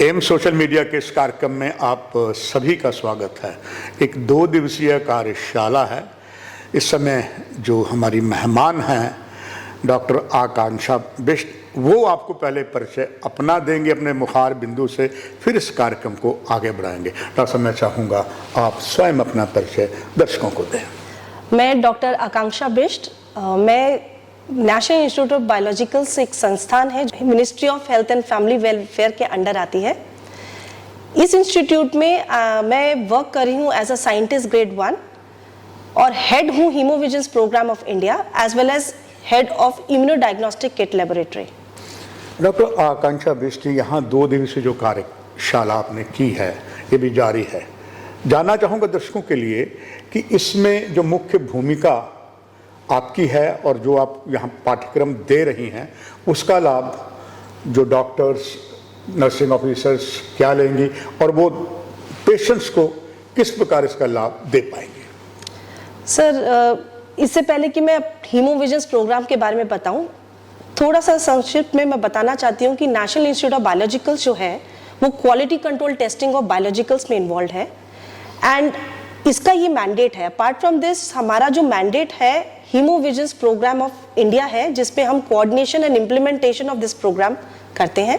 M social media के इस कार्यक्रम में आप सभी का स्वागत है। एक 2 दिवसीय कार्यशाला है। इस समय जो हमारी मेहमान हैं डॉक्टर आकांक्षा बिष्ट, वो आपको पहले परिचय अपना देंगे अपने मुखार बिंदु से, फिर इस कार्यक्रम को आगे बढ़ाएंगे। डॉक्टर साहब, मैं चाहूँगा आप स्वयं अपना परिचय दर्शकों को दें। मैं डॉक्टर आकांक्षा बिष्ट, मैं नेशनल इंस्टीट्यूट ऑफ बायोलॉजिकल्स एक संस्थान है, ministry of health and family welfare के अंडर आती है। इस इंस्टीट्यूट में मैं वर्क कर रही हूँ एज अ साइंटिस्ट ग्रेड 1 और हेड हूँ haemovigilance programme of India as well as head of immunodiagnostic kit laboratory. Doctor Akanksha Bisht, यहाँ 2 दिवसीय जो कार्यशाला आपने की है ये भी जारी है। जानना चाहूँगा दर्शकों के लिए कि इसमें जो मुख्य भूमिका आपकी है और जो आप यहाँ पाठ्यक्रम दे रही हैं उसका लाभ जो डॉक्टर्स, नर्सिंग ऑफिसर्स क्या लेंगी और वो पेशेंट्स को किस प्रकार इसका लाभ दे पाएंगे? सर, इससे पहले कि मैं हीमोविजिलेंस प्रोग्राम के बारे में बताऊं, थोड़ा सा संक्षिप्त में मैं बताना चाहती हूं कि नेशनल इंस्टीट्यूट ऑफ बायोलॉजिकल्स जो है वो quality control testing of biologicals में इन्वॉल्व है एंड इसका ये मैंडेट है। अपार्ट फ्रॉम दिस, हमारा जो मैंडेट है हीमोविजिलेंस प्रोग्राम ऑफ इंडिया है, जिसपे हम coordination and implementation of this program करते हैं।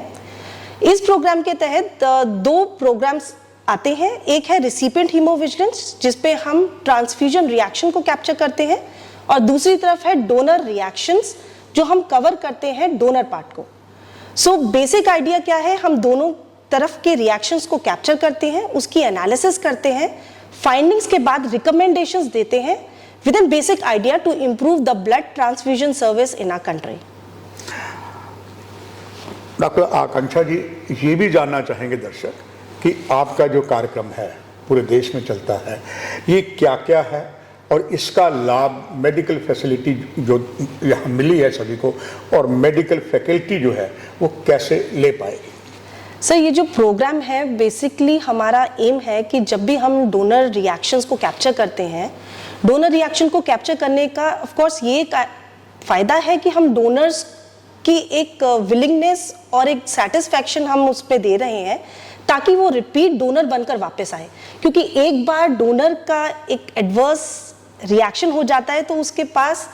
इस प्रोग्राम के तहत 2 प्रोग्राम्स आते हैं। एक है रिसिपिएंट हीमोविजिलेंस, जिसपे हम ट्रांसफ्यूजन रिएक्शन को कैप्चर करते हैं, और दूसरी तरफ है डोनर रिएक्शंस, जो हम कवर करते हैं डोनर पार्ट को। सो बेसिक आइडिया क्या है, हम दोनों तरफ के रिएक्शंस को कैप्चर करते हैं, उसकी एनालिसिस करते हैं, फाइंडिंग्स के बाद रिकमेंडेशंस देते हैं with a basic idea to improve the blood transfusion service in our country. Doctor Akanksha ji, ये भी जानना चाहेंगे दर्शक कि आपका जो कार्यक्रम है पूरे देश में चलता है, ये क्या क्या है और इसका लाभ मेडिकल फैसिलिटी जो यहाँ मिली है सभी को और मेडिकल फैकल्टी जो है वो कैसे ले पाएगी? सर, ये जो प्रोग्राम है बेसिकली हमारा एम है कि जब भी हम डोनर रिएक्शंस को कैप्चर करते हैं, डोनर रिएक्शन को कैप्चर करने का ऑफ कोर्स ये फायदा है कि हम डोनर्स की एक विलिंगनेस और एक सेटिस्फैक्शन हम उस पर दे रहे हैं ताकि वो रिपीट डोनर बनकर वापस आए। क्योंकि एक बार डोनर का एक एडवर्स रिएक्शन हो जाता है तो उसके पास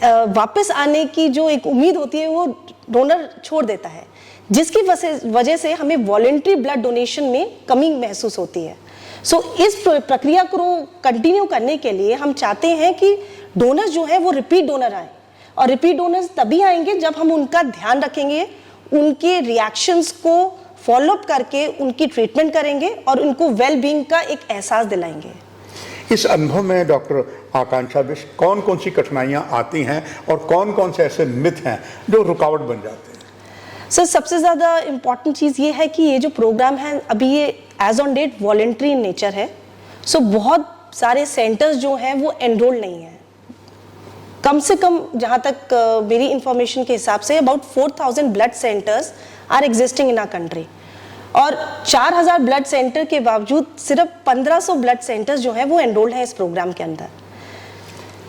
वापस आने की जो एक उम्मीद होती है वो डोनर छोड़ देता है, जिसकी वजह से हमें वॉलंटरी ब्लड डोनेशन में कमी महसूस होती है। सो इस प्रक्रिया को कंटिन्यू करने के लिए हम चाहते हैं कि डोनर्स जो है वो रिपीट डोनर आए, और रिपीट डोनर्स तभी आएंगे जब हम उनका ध्यान रखेंगे, उनके रिएक्शंस को फॉलोअप करके उनकी ट्रीटमेंट करेंगे और उनको वेल बीइंग का एक एहसास दिलाएंगे। इस अनुभव में डॉक्टर आकांक्षा बिष्ट, कौन कौन सी कठिनाइयाँ आती हैं और कौन कौन से ऐसे मिथ हैं जो रुकावट बन जाते हैं? सर, सबसे ज़्यादा इम्पॉर्टेंट चीज़ ये है कि ये जो प्रोग्राम है अभी ये as on date voluntary in nature है। सो बहुत सारे सेंटर्स जो हैं वो एनरोल नहीं हैं। कम से कम जहाँ तक मेरी इंफॉर्मेशन के हिसाब से about 4000 blood centres are existing in our country, और 4000 ब्लड सेंटर के बावजूद सिर्फ 1500 ब्लड सेंटर्स जो हैं वो एनरोल्ड हैं इस प्रोग्राम के अंदर।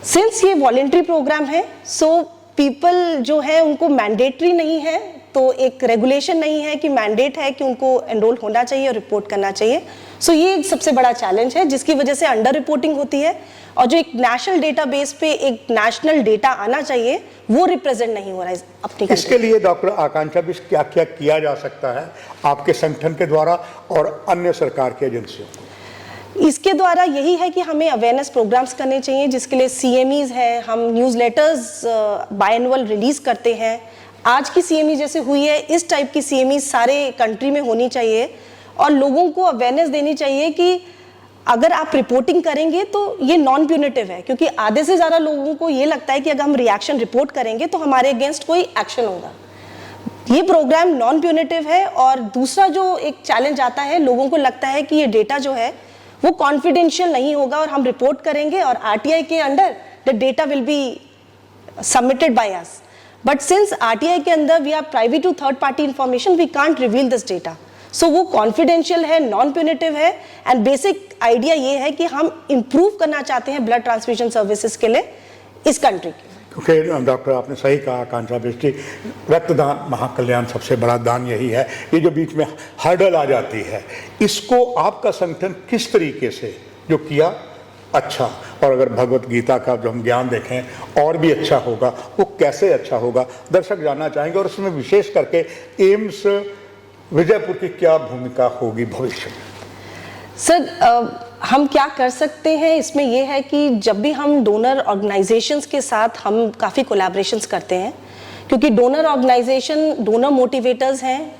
सिंस ये वॉलेंट्री प्रोग्राम है, सो पीपल जो है उनको मैंडेटरी नहीं है, तो एक रेगुलेशन नहीं है कि मैंडेट है कि उनको एनरोल होना चाहिए और रिपोर्ट करना चाहिए। सो ये एक सबसे बड़ा चैलेंज है, जिसकी वजह से अंडर रिपोर्टिंग होती है, और जो एक नेशनल डेटाबेस पे एक नेशनल डेटा आना चाहिए वो रिप्रेजेंट नहीं हो रहा है अपनी। इसके लिए डॉक्टर आकांक्षा बिष्ट क्या क्या किया जा सकता है आपके संगठन के द्वारा और अन्य सरकार की एजेंसियों? इसके द्वारा यही है कि हमें अवेयरनेस प्रोग्राम्स करने चाहिए, जिसके लिए CMEs है, हम न्यूज़लेटर्स बायएनुअल रिलीज करते हैं। आज की CME जैसे हुई है, इस टाइप की CME सारे कंट्री में होनी चाहिए, और लोगों को अवेयरनेस देनी चाहिए कि अगर आप रिपोर्टिंग करेंगे तो ये नॉन प्यूनिटिव है। क्योंकि आधे से ज़्यादा लोगों को ये लगता है कि अगर हम रिएक्शन रिपोर्ट करेंगे तो हमारे अगेंस्ट कोई एक्शन होगा। ये प्रोग्राम नॉन प्यूनिटिव है। और दूसरा जो एक चैलेंज आता है, लोगों को लगता है कि ये डेटा जो है वो कॉन्फिडेंशियल नहीं होगा और हम रिपोर्ट करेंगे और RTI के under the data will be submitted by us. But since RTI के अंदर we are private to third party information, we can't reveal this data. So वो कॉन्फिडेंशियल है, नॉन प्यूनिटिव है, एंड बेसिक आइडिया ये है कि हम इम्प्रूव करना चाहते हैं ब्लड ट्रांसफ्यूजन सर्विसेज के लिए इस कंट्री के। क्योंकि डॉक्टर आपने सही कहा आकांक्षा बिष्ट, रक्तदान महाकल्याण सबसे बड़ा दान यही है। ये जो बीच में हर्डल आ जाती है, इसको आपका संगठन किस तरीके से जो किया अच्छा, और अगर भगवत गीता का जो हम ज्ञान देखें और भी अच्छा होगा, वो कैसे अच्छा होगा दर्शक जानना चाहेंगे। और उसमें विशेष करके एम्स विजयपुर की क्या भूमिका होगी भविष्य में? सर हम क्या कर सकते हैं इसमें ये है कि जब भी हम डोनर ऑर्गेनाइजेशंस के साथ हम काफ़ी कोलैबोरेशंस करते हैं, क्योंकि डोनर ऑर्गेनाइजेशन डोनर मोटिवेटर्स हैं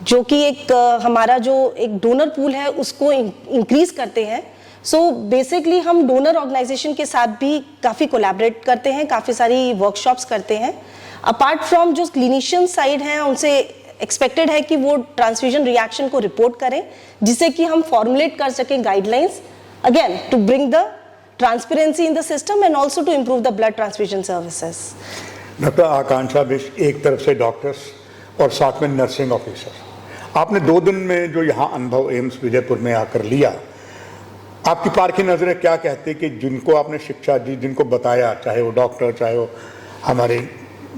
जो कि एक हमारा जो एक डोनर पूल है उसको इंक्रीज करते हैं। सो बेसिकली हम डोनर ऑर्गेनाइजेशन के साथ भी काफ़ी कोलैबोरेट करते हैं, काफ़ी सारी वर्कशॉप्स करते हैं। अपार्ट फ्रॉम जो क्लिनिशियन साइड हैं उनसे एक्सपेक्टेड है कि वो ट्रांसफ्यूजन रिएक्शन को रिपोर्ट करें, जिससे कि हम फॉर्मुलेट कर सकें guidelines again to bring the transparency in the system and also to improve the blood transfusion services. Doctor Akanksha Bisht, एक तरफ से डॉक्टर्स और साथ में नर्सिंग ऑफिसर, आपने 2 दिन में जो यहाँ अनुभव एम्स विजयपुर में आकर लिया, आपकी पारखी नजरें क्या कहती कि जिनको आपने शिक्षा दी, जिनको बताया, चाहे वो डॉक्टर चाहे वो हमारे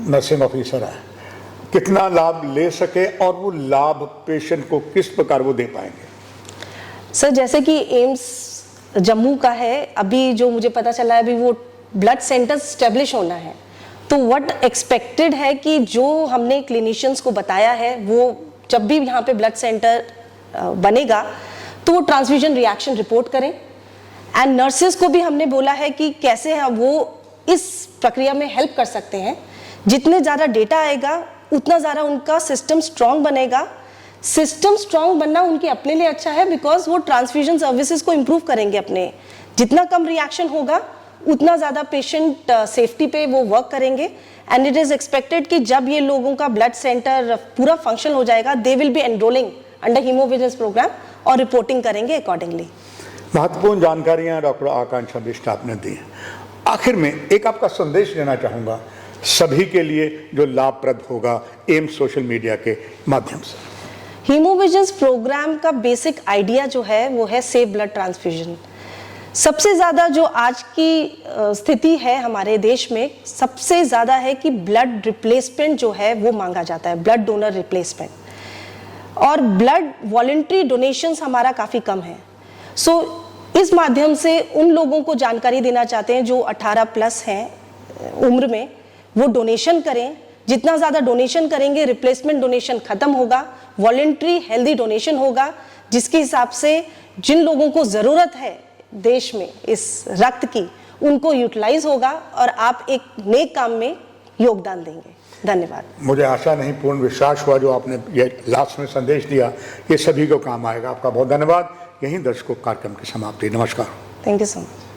नर्सिंग ऑफिसर है, कितना लाभ ले सके और वो लाभ पेशेंट को किस प्रकार वो दे पाएंगे? सर जैसे कि एम्स जम्मू का है, अभी जो मुझे पता चला है अभी वो ब्लड सेंटर स्टेब्लिश होना है, तो व्हाट एक्सपेक्टेड है कि जो हमने क्लिनिशियंस को बताया है वो जब भी यहाँ पे ब्लड सेंटर बनेगा तो वो ट्रांसफ्यूजन रिएक्शन रिपोर्ट करें। एंड नर्सेज को भी हमने बोला है कि कैसे वो इस प्रक्रिया में हेल्प कर सकते हैं। जितने ज़्यादा डेटा आएगा उतना ज़्यादा उनका सिस्टम स्ट्रॉन्ग बनेगा। सिस्टम स्ट्रॉन्ग बनना उनके अपने लिए अच्छा है, बिकॉज वो ट्रांसफ्यूजन सर्विसेज को इम्प्रूव करेंगे अपने। जितना कम रिएक्शन होगा उतना ज़्यादा पेशेंट सेफ्टी पे वो वर्क करेंगे। एंड इट इज़ एक्सपेक्टेड कि जब ये लोगों का ब्लड सेंटर पूरा फंक्शन हो जाएगा, they will be enrolling under haemovigilance programme और रिपोर्टिंग करेंगे अकॉर्डिंगली। महत्वपूर्ण जानकारियां डॉक्टर आकांक्षा बिष्ट आपने दी हैं। आखिर में एक आपका संदेश देना चाहूँगा सभी के लिए जो लाभप्रद होगा एम्स सोशल मीडिया के माध्यम से। हीमोविजिलेंस प्रोग्राम का बेसिक आइडिया जो है वो है सेफ ब्लड ट्रांसफ्यूजन। सबसे ज़्यादा जो आज की स्थिति है हमारे देश में, सबसे ज़्यादा है कि ब्लड रिप्लेसमेंट जो है वो मांगा जाता है, ब्लड डोनर रिप्लेसमेंट, और ब्लड वॉलंटरी डोनेशंस हमारा काफ़ी कम है। सो इस माध्यम से उन लोगों को जानकारी देना चाहते हैं जो 18 प्लस हैं उम्र में, वो डोनेशन करें। जितना ज़्यादा डोनेशन करेंगे रिप्लेसमेंट डोनेशन ख़त्म होगा, वॉलंटरी हेल्दी डोनेशन होगा, जिसके हिसाब से जिन लोगों को ज़रूरत है देश में इस रक्त की, उनको यूटिलाइज होगा और आप एक नेक काम में योगदान देंगे। धन्यवाद। मुझे आशा नहीं पूर्ण विश्वास हुआ जो आपने ये लास्ट में संदेश दिया, ये सभी को काम आएगा। आपका बहुत धन्यवाद। यहीं दर्शकों कार्यक्रम की समाप्ति। नमस्कार। Thank you so much.